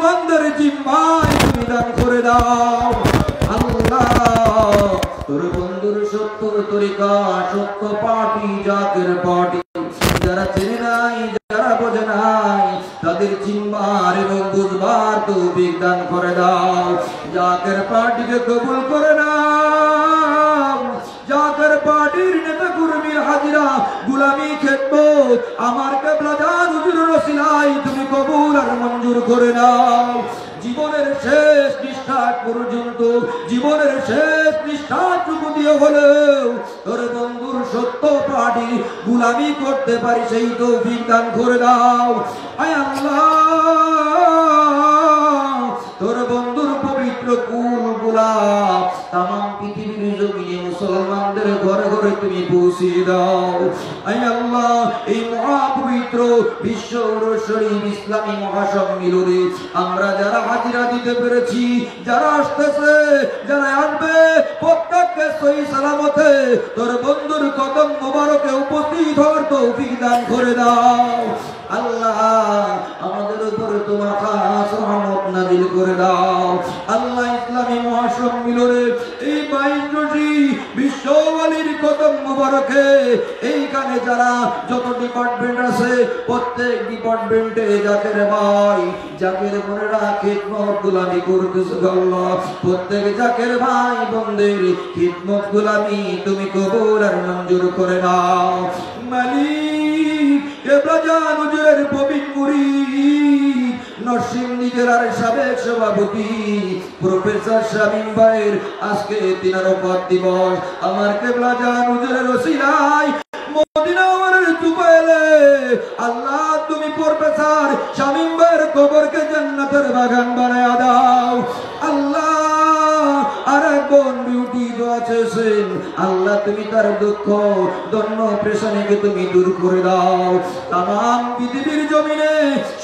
মুসলমানদের জিম্মায় তুমি দান করে দাও আল্লাহ। তোর বন্ধুর সত্য তরিকা, সত্য পার্টি, জাকের পার্টি যারা চেনে নাই, যারা বোঝে নাই, তাদের চিনবার এবং বুঝবার তৌফিক দান করে দাও। জাকের পার্টিকে কবুল করে নাও। জাকের পার্টির নেতা কর্মীর হাজিরা, গোলামি, খেদমত আমার কিবলা জান হুজুরের ওসিলায় তুমি কবুল আর মঞ্জুর করে নাও। জীবনের শেষ নিঃশ্বাস পর্যন্ত, জীবনের শেষ নিঃশ্বাসটুকু দিয়ে হলেও তোর বন্ধুর সত্য পার্টি গোলামি করতে পারি সেই তৌফিক দান করে দাও। আয় আল্লাহ, তোর বন্ধুর পবিত্র কুল গোলাপ তামাম পৃথিবীর জমিনে মুসলমানদের ঘরে ঘরে তুমি পৌঁছিয়ে দাও। আয় আল্লাহ, এই মহাপবিত্র বিশ্ব শরীফ ইসলামী মহাসম্মিলনে আমরা যারা হাজিরা দিতে পেরেছি, যারা আসতেছে, যারা আসবে, প্রত্যেককে সহি সালামতে তোর বন্ধুর কদম মোবারকে উপস্থিত হওয়ার তৌফিক দান করে দাও। আল্লাহ, আমাদের উপরে তোমার খাস রহমত নাযিল করে দাও। আল্লাহ, ইসলামী মহাসম্মিলনে এই 22টি বিশ্বওয়ালির কদম মোবারকে এইখানে যারা যত ডিপার্টমেন্ট আছে প্রত্যেক ডিপার্টমেন্টে জাকের ভাই, জাকের বোনেরা খিদমত গোলামি করতেছে আল্লাহ। প্রত্যেক জাকের ভাই বোনদের খিদমত গোলামি তুমি কবুল আর মঞ্জুর করে নাও। মালিক, কিবলা জান হুজুরের পবিত্র মুরিদ নরসিংদী জেলার সাবেক সভাপতি প্রফেসর শামীম ভাইয়ের আজকে তিনারোপাত দিবস। আমার কিবলা জান হুজুরের ওসিলায় মদিনা ওয়ারের তুফাইলে আল্লাহ তুমি প্রফেসর শামীম ভাইয়ের কবরকে জান্নাতের বাগান বানায়া দাও। আল্লাহ, আরেক বোন বিউটি দোয়া চেয়েছেন, আল্লাহ তুমি তার দুঃখ দন্ন পেরেশানিকে তুমি দূর করে দাও। তামাম পৃথিবীর জমিনে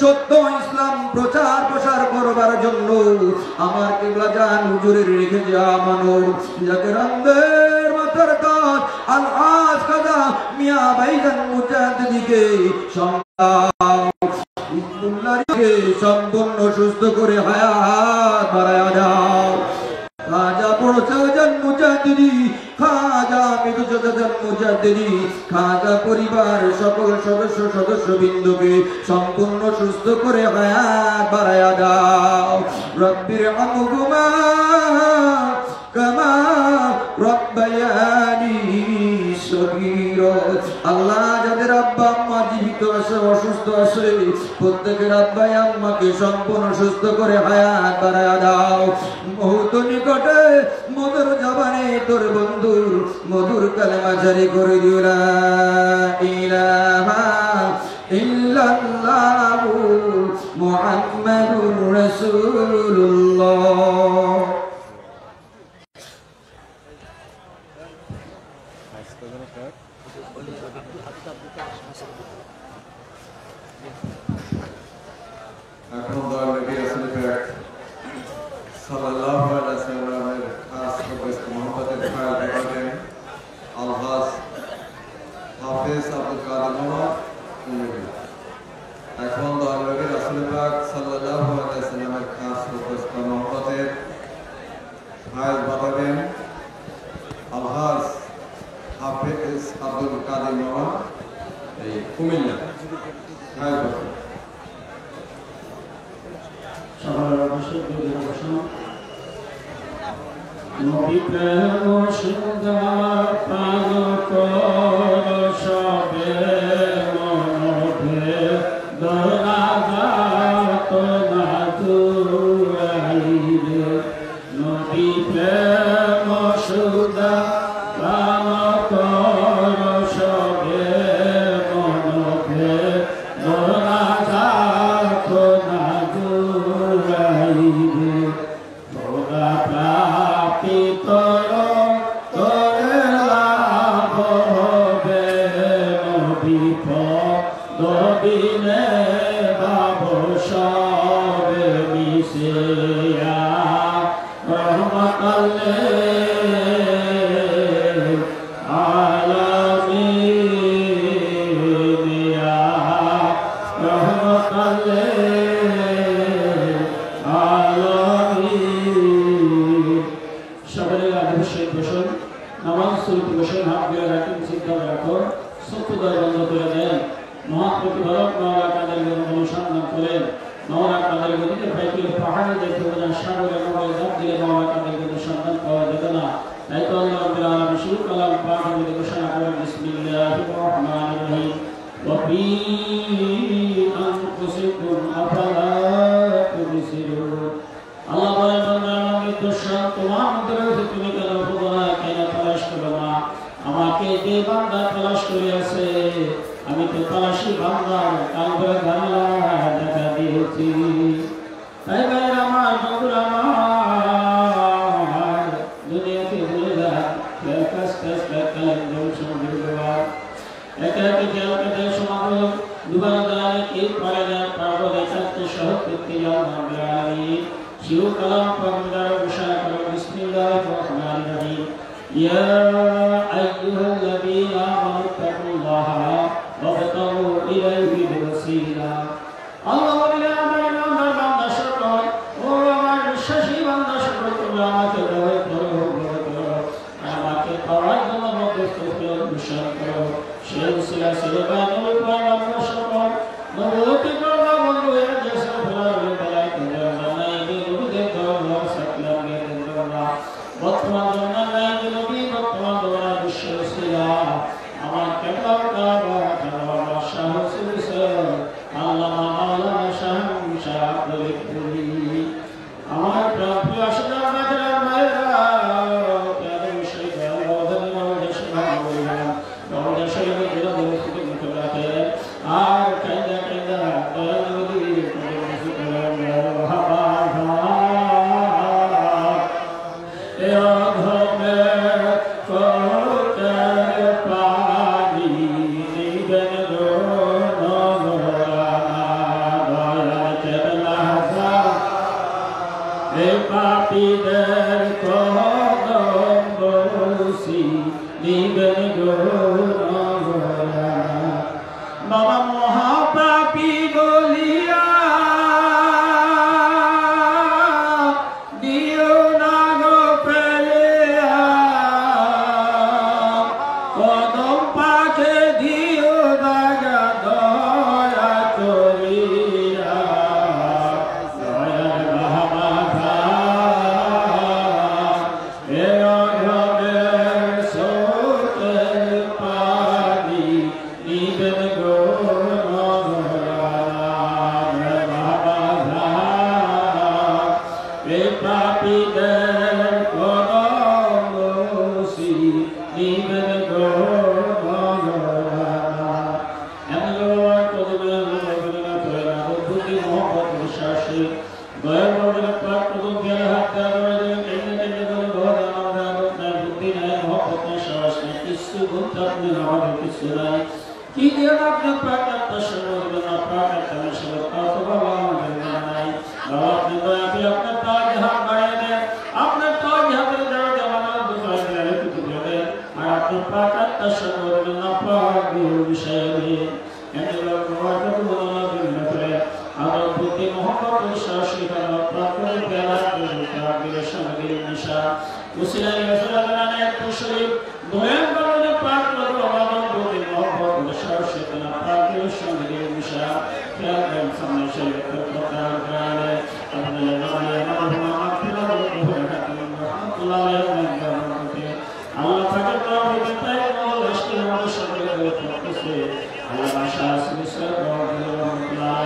সত্য ইসলাম প্রচার প্রসার করবার জন্য আমার কিবলা জান হুজুরের রেখে যাওয়া মানব যাকে রামদের মাথার কাজ আল-হাজ কাজা মিয়া ভাইজান মুজাদ্দিদকে সম্পূর্ণ সুস্থ করে হায়াত বাড়ায়া দাও। খাজা পড়ছাজান মুজাদ্দিদি, খাজা মিদুজাজান মুজাদ্দিদি, খাজা পরিবার সকল সদস্য বিন্দুকে সম্পূর্ণ সুস্থ করে হায়াত বাড়ায়া দাও। রব্বির হামহুমা কামা রব্বায়ানি সগীরা। আল্লাহ, যাদের আব্বা আম্মা জীবিত আছে, অসুস্থ আছে, প্রত্যেকের আব্বা আম্মাকে সম্পূর্ণ সুস্থ করে হায়াত বাড়ায়া দাও। মুহূর্ত নিকটে মধুর জবানে তোর বন্ধুর মধুর কালেমা জারি করে দিও, লা ইলাহা ইল্লাল্লাহু মুহাম্মাদুর রাসূলুল্লাহ। এখন নবী রাসূল পাক সাল্লাল্লাহু আলাইহি ওয়াসাল্লামের খাস মহব্বতের খেয়াল রাখেন আলহাজ হাফেজ আব্দুল কাদের মোহাম্মদ। এখন নবী রাসূল পাক সাল্লাল্লাহু আলাইহি ওয়াসাল্লামের খাস মহব্বতের খেয়াল বাতাবেন আলহাজ হাফেজ আব্দুল কাদের মোহাম্মদ, এই কুমিল্লা। খেয়াল বাতাবেন নবী প্রেম সুধা পান কর সবে মনভে দরাজাত না দুরাইরে। নবী প্রেম সুধা পান কর সবে মনভে দরাজাত না দুরাইরে। তোরা প্রাপিত তোরে লাভ হবে বিপদ দিনে ভাব সবে মিশিয়া রহমতাল্লিল আলামিন ইয়া রহমতাল্লিল মাওলা তাদের গতিকে ভাইকে পাহাড়ে দেখে ওরা সাগরে নগরে জাপ দিলে মাওলা তাদের কোনো সন্তান পাওয়া যেত না। তাই তো আল্লাহ রাব্বুল আলামিন শুরু কালাম পাঠ করে ঘোষণা করেন বিসমিল্লাহির রহমানির রহিম ওয়া ফি আনফুসিকুম আফালা তুবসিরুন। আল্লাহ বলেন বান্দা আমাকে দোষান তোমার মধ্যে রয়েছে তুমি কেন উপগণা কেন তালাশ করো না। আমাকে যে বান্দা তালাশ করে আছে আমি তো তালাশি বান্দার কালবের জানালা দেখা দিয়েছি। তাই ভাইয়ের আমার বন্ধুরা আমার দুনিয়াকে ভুলে যান কাজ কালেন সমুদ্র দেওয়া একে একে খেয়াল সমাজ দুবার দাঁড়ালে কি পারে না পারবো দেখাতে সহজ করতে যাওয়া শিরু কালাম পর্দার ঘোষণা করো বিসমিল্লাহির রহমানির রহিম ইয়া আইয়ুহাল্লাযীনা আমানু তাকুল্লাহা ওয়াবতাগু ইলাইহিল ওয়াসিলা। আল্লাহ বলেন আমার ইমানদার বান্দা সকল ও আমার বিশ্বাসী বান্দা সকল তোমরা আমাকে ভয় করো আমাকে পাওয়ার জন্য মধ্যস্থকে অনুসরণ করো। সেই ওসিলা সিলেবানুল পাওয়ার সকল নবতি করবা বন্ধু এর দেশে ফেরার বেলায় তোমরা জানাই নবীদের দরবার সাকলাম গেলেন তোমরা বর্তমান জানাই নবী বর্তমান দরবার বিশ্ব ওসিলা আমার কেবল কাবা কাবা সাহস আল্লাহ আল্লাহ শাহান শাহ বলি আমার প্রাপ্য আসলে আমাদের মায়েরা কেন সেই বদল আমাদের সেবা করলাম আমাদের শরীরে দিল দিল থেকে মুখ রাখে আর কায়দা কায়দা দয়াল নবী করে মুখ করে হাবা এ অধমে কোতে পানি নিবেন গো পাপীদের কদম বসি নিবেন গো বাবা মহাপাপী বলিয়া দিও না গো ফেলিয়া কদম পাখে দিও দাগা দয়া করিয়া কি দিয়ে আপনার প্রাকার আপনি আপনার তাজ হাত বাড়িয়ে দেন আপনার তাজ হাতের আর আপনার প্রাকারটা সর্ব না পাবে বিষয়ে আমার প্রতি মহব্বত শাসিত প্রাকৃতিক বেলা করে সঙ্গে নিশা মুসলিম রাসূলুল্লাহ একটু শরীফ দয়ান করে পাক করো আমার প্রতি মহব্বত শাসিত প্রাকৃতিক সঙ্গে নিশা খেয়াল সামনে শরীফ কথা করে আপনাদের নামে আমার মাফিরা রহমাতুল্লাহ আল্লাহ পাকের তৌফিক তাই বলে ইসলামের সকলে করতেছে আল্লাহ শাসিত রহমাতুল্লাহ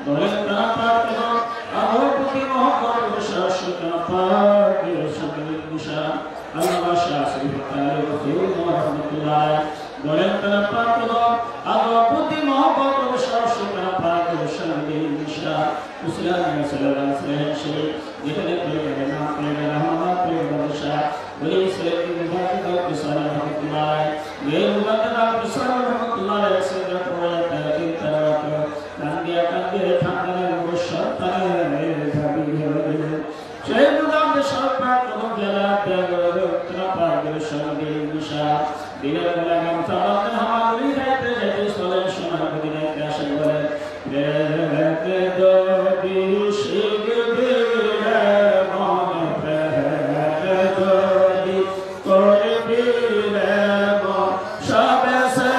দয়ান করা পাক করো আমার প্রতি মহব্বত শাসিত প্রাকৃতিক সঙ্গে নিশা আল্লাহ শাসিত রহমাতুল্লাহ দয়ান করা পাক করো আমার প্রতি মহব্বত শাসিত প্রাকৃতিক সঙ্গে নিশা মুসলিম সাল্লাল্লাহু আলাইহি ওয়াসাল্লাম যেখানে প্রেমের নাম প্রেমের রহমত প্রেমের বর্ষা বলি ইসলামী মুবারক বিসালাম রহমাতুল্লাহ এই মুবারক বিসালাম রহমাতুল্লাহ এসে পড়ে তাকে তারাত কান্দিয়া কান্দিয়া ঠান্ডার বর্ষা তারে ভাবি হয়ে সেই মুবারক সরকার কোন জেলা দেওয়ার উত্তরা পাগল সঙ্গে নিশা দিনের বেলা গান চালাতে হামাগুলি রাইতে যেতে চলে সোনা দিনে আসে বলে রে দবি শিগ দিলে মন প্রেম দবি করে দিলে মন সবে সে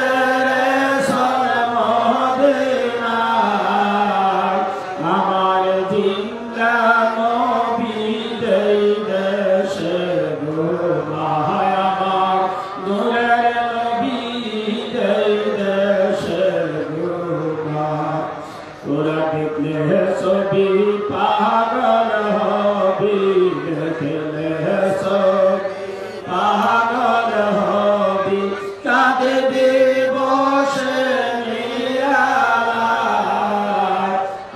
জিন্দা নবী দেই দেশে গো মায় আমার নূরের নবী দেই দেশে গো মায় তোরা দেখলে ছবি পাগল হবি দেখলে ছবি পাগল হবি কাঁদে বসে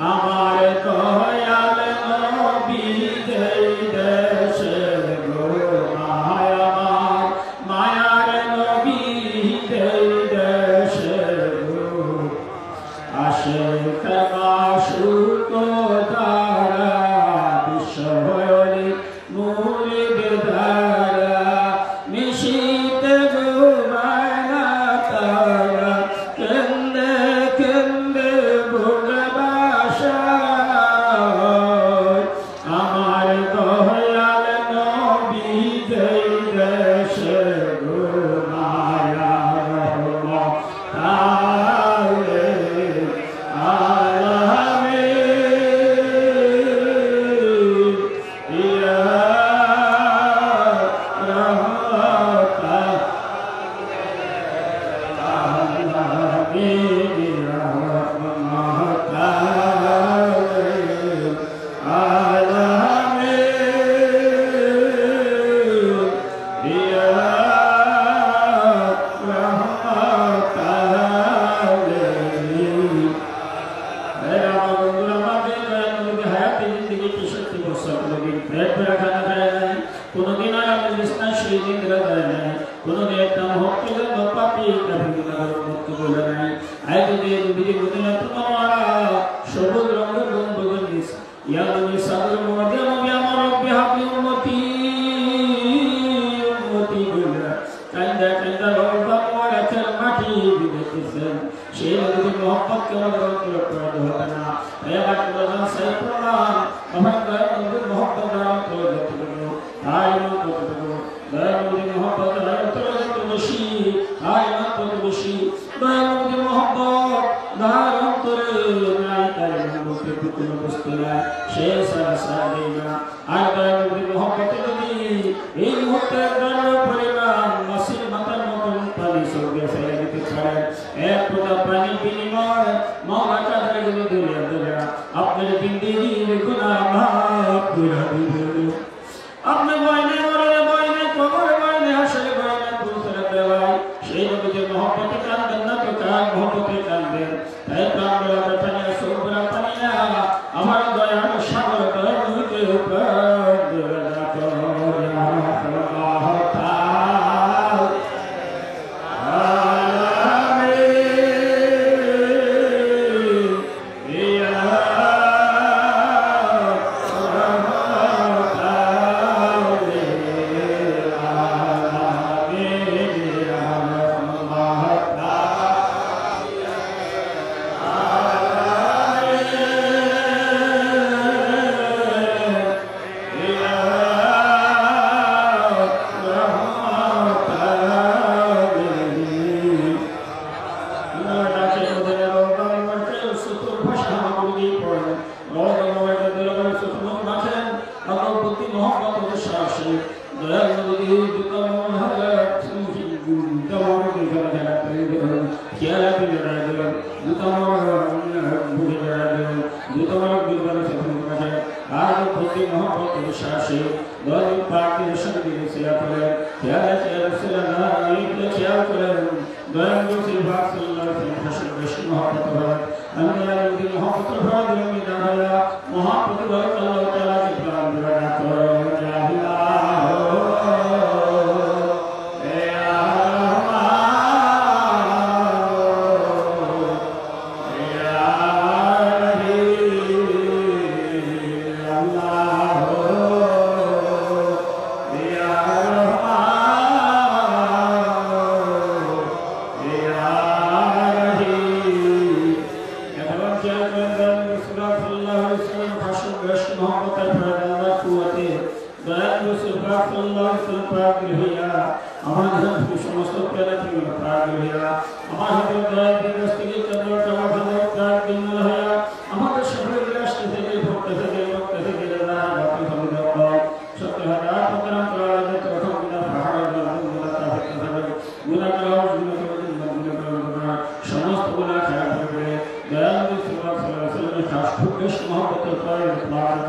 আমার দয়াল নবী দেই দেশে গো মায় আমার মায়ার নবী দেই দেশে গো আসে কামাশুক দ্বারা বিশ্বহরি মুরিদ দ্বারা মিশিতে ঘুমায় না তারা কেন্দে কেন্দে ভুলবাসা আমার দয়াল নবী দেই দেশে গো মায়া রহমত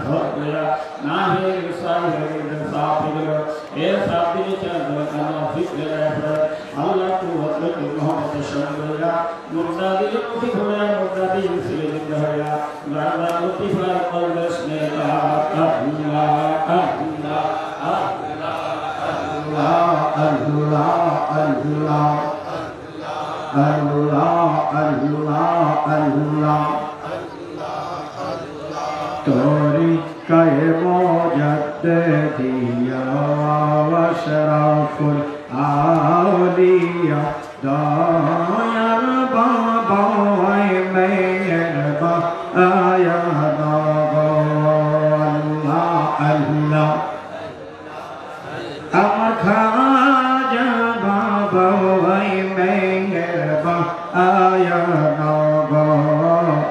खोया ना है साई है साफ गलो ए साफ दिन चंद काना फिक्र है अल्लाह तू वक्त मोहब्बत शंगया मुर्दा दिल उठी होया मुर्दा दिल से जिंदा होया गाना उठी फला कल्बस में अल्लाह अल्लाह अल्लाह अल्लाह अल्लाह अल्लाह तोरी कहे मुजद्दिदिया वशरफुल आलिया दयाल बाबा मेहरबा आया अल्लाह अल्लाह अमर खाजा बाबा मेहरबा आया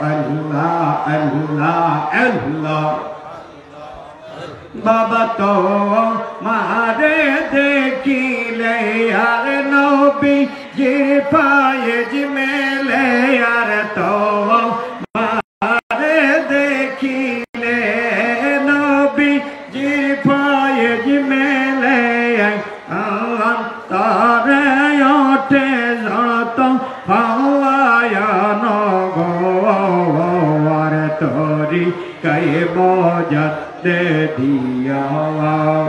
अल्लाह अल्लाह अल्लाह बाबा तो मारे देखिले यार नबी गिर पाए जिमेले यार तो मारे देखिले नबी गिर पाए जिमेले तारे ओठे जातो पाया नगोर तोरी कहे मुजद्दिदिया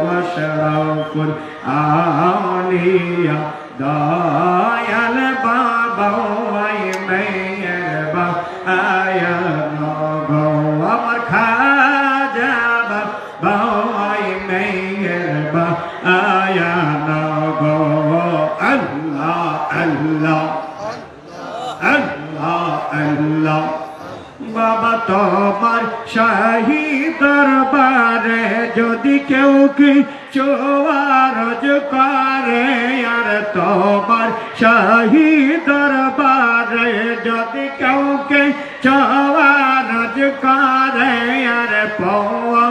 वशरफुल आलिया दयाल बाबा मेहरबा आया नगो अमर खाजा बाबा मेहरबा आया नगो अल्लाह अल्लाह अल्लाह अल्लाह बाबा तोमार शाही दरबारे जदि केउ किछु आरज करे यार तोमार शाही दरबारे जदि केउ किछु आरज करे यार पौआ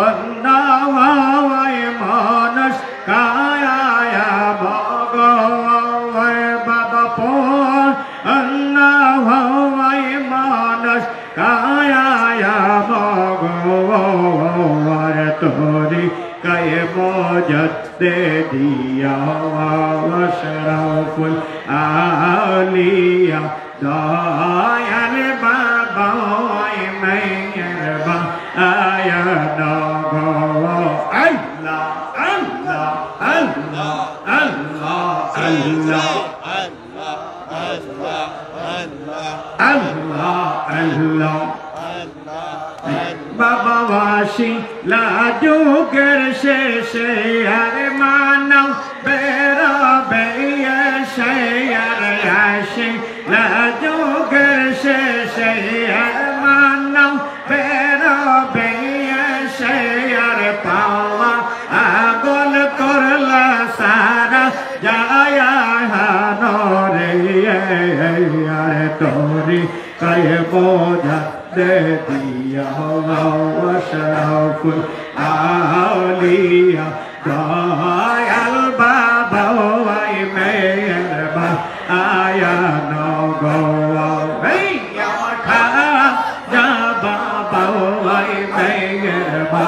अन्नावाय मानस काया भगवाय बाबा पौआ अन्नावाय मानस काया भगवान तोरी कहे मुजद्दिदिया वशरफुल आलिया दयाल बाबा मेहरबा आया नगो अल्लाह अल्लाह अल्लाह अल्लाह अल्लाह अल्लाह अल्लाह बाबा वाशी लाजूगर शेषे यार मानव बेरा बेया यार याशी लाजूगर शेषे यार मानव बेरा बेया यार पावा आगोल करला सारा जाया नोरे यार तोरी कहे मुजद्दिदिया वशरफुल आलिया दयाल बाबा मेहरबा आया नगो खाजा बाबा मेहरबा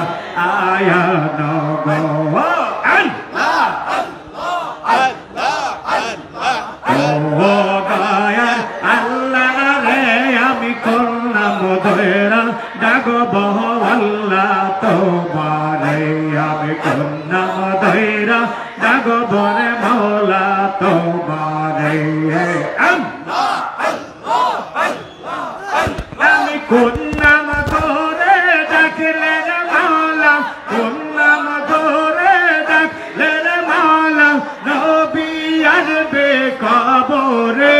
आया नगो ডাগো বহল্লা তোমারে আমি কন্যাম ধৈরা ডাগো বরে মৌলা তোমারে আমি কন্যাম ধরে ডাকলে মৌলা কন্যাম ধরে ডাকলে মৌলা নবী আসবে কবরে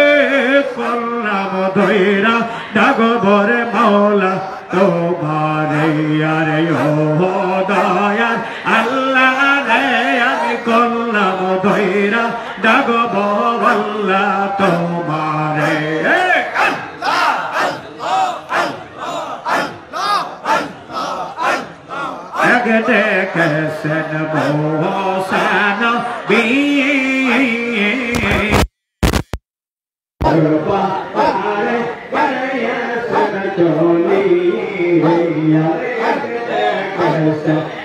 কন্যাম ধৈরা ডাগো বরে মৌলা তোমারে আরে ও দয়াল আল্লাহ রে আমি করলাম ধৈরা ডাগব আল্লাহ তোমারে এক দেখেছেন মোহসান বি Para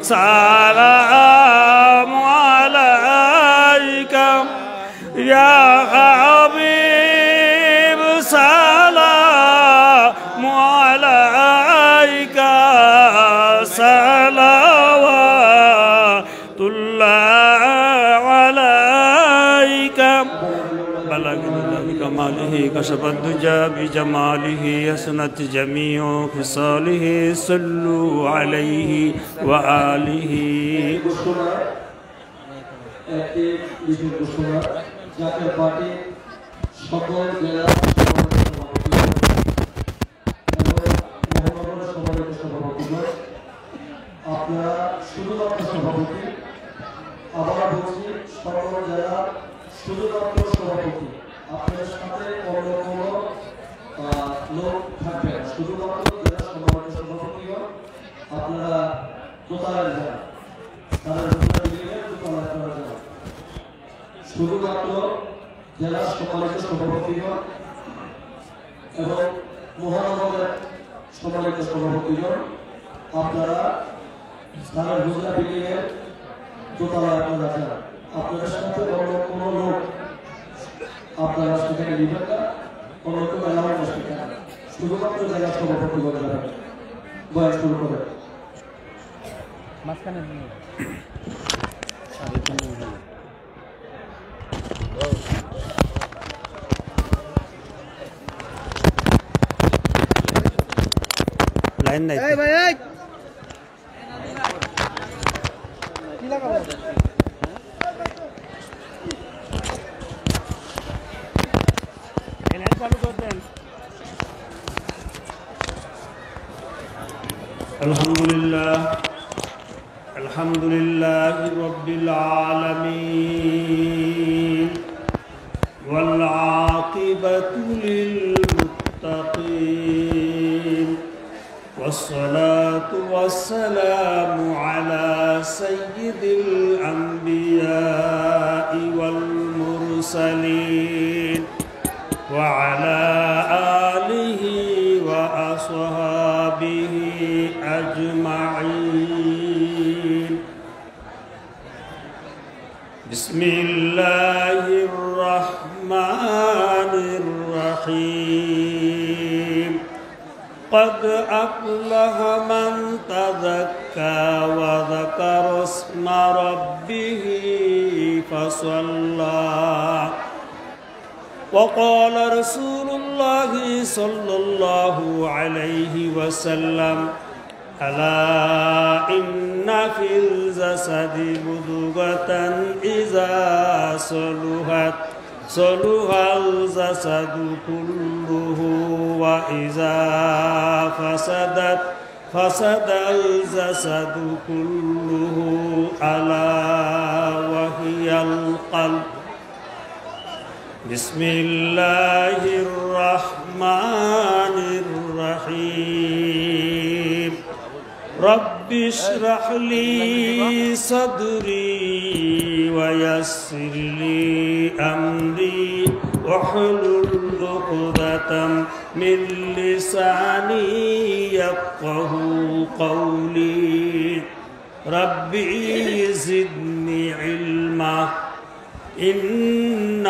Salam يا حبيب سلام عليك صلوات الله عليك بلغنا بكماله كشف الدجى بجماله يسنت جميع خصاله صلوا عليه وآله জাতীয় পার্টি সকল জেলা সম্মানিত সভাপতিগণ, আপনারা শুধুমাত্র সভাপতি, আবার বলছি সকল জেলা শুধুমাত্র সভাপতি, আপনার সাথে অন্য কোনো লোক থাকবে না, শুধুমাত্র জেলা সম্মানিত সভাপতিগণ আপনারা দোতলায় যান, তারা দোতলায় যান, শুধুমাত্র জেলা সম্মানিত সভাপতিগণ এবং মহানগরের সম্মানিত সভাপতিগণ আপনারা স্থানের হুজরা বিল্ডিংয়ের দোতলায় আপনারা যান, আপনাদের সাথে অন্য কোনো লোক আপনারা সেখানে নেবেন না, অন্য কোনো এলাকায় বসতে না, শুধুমাত্র জেলা সভাপতিগণ যাবেন। বয়ান শুরু করে লাইন নাই الحمد لله رب العالمين والعاقبة للمتقين والصلاة والسلام على سيد الأنبياء والمرسلين وعلى آله وأصحابه أجمعين. بسم الله الرحمن الرحيم. قد أفلح من تزكى وذكر اسم ربه فصلى. وقال رسول الله صلى الله عليه وسلم: ألا إن في الجسد مضغة إذا صلحت صلح الجسد كله وإذا فسدت فسد الجسد كله ألا وهي القلب. بسم الله الرحمن الرحيم. رب اشرح لي صدري ويسر لي أمري واحلل عقدة من لساني يفقهوا قولي. ربي زدني علما. إن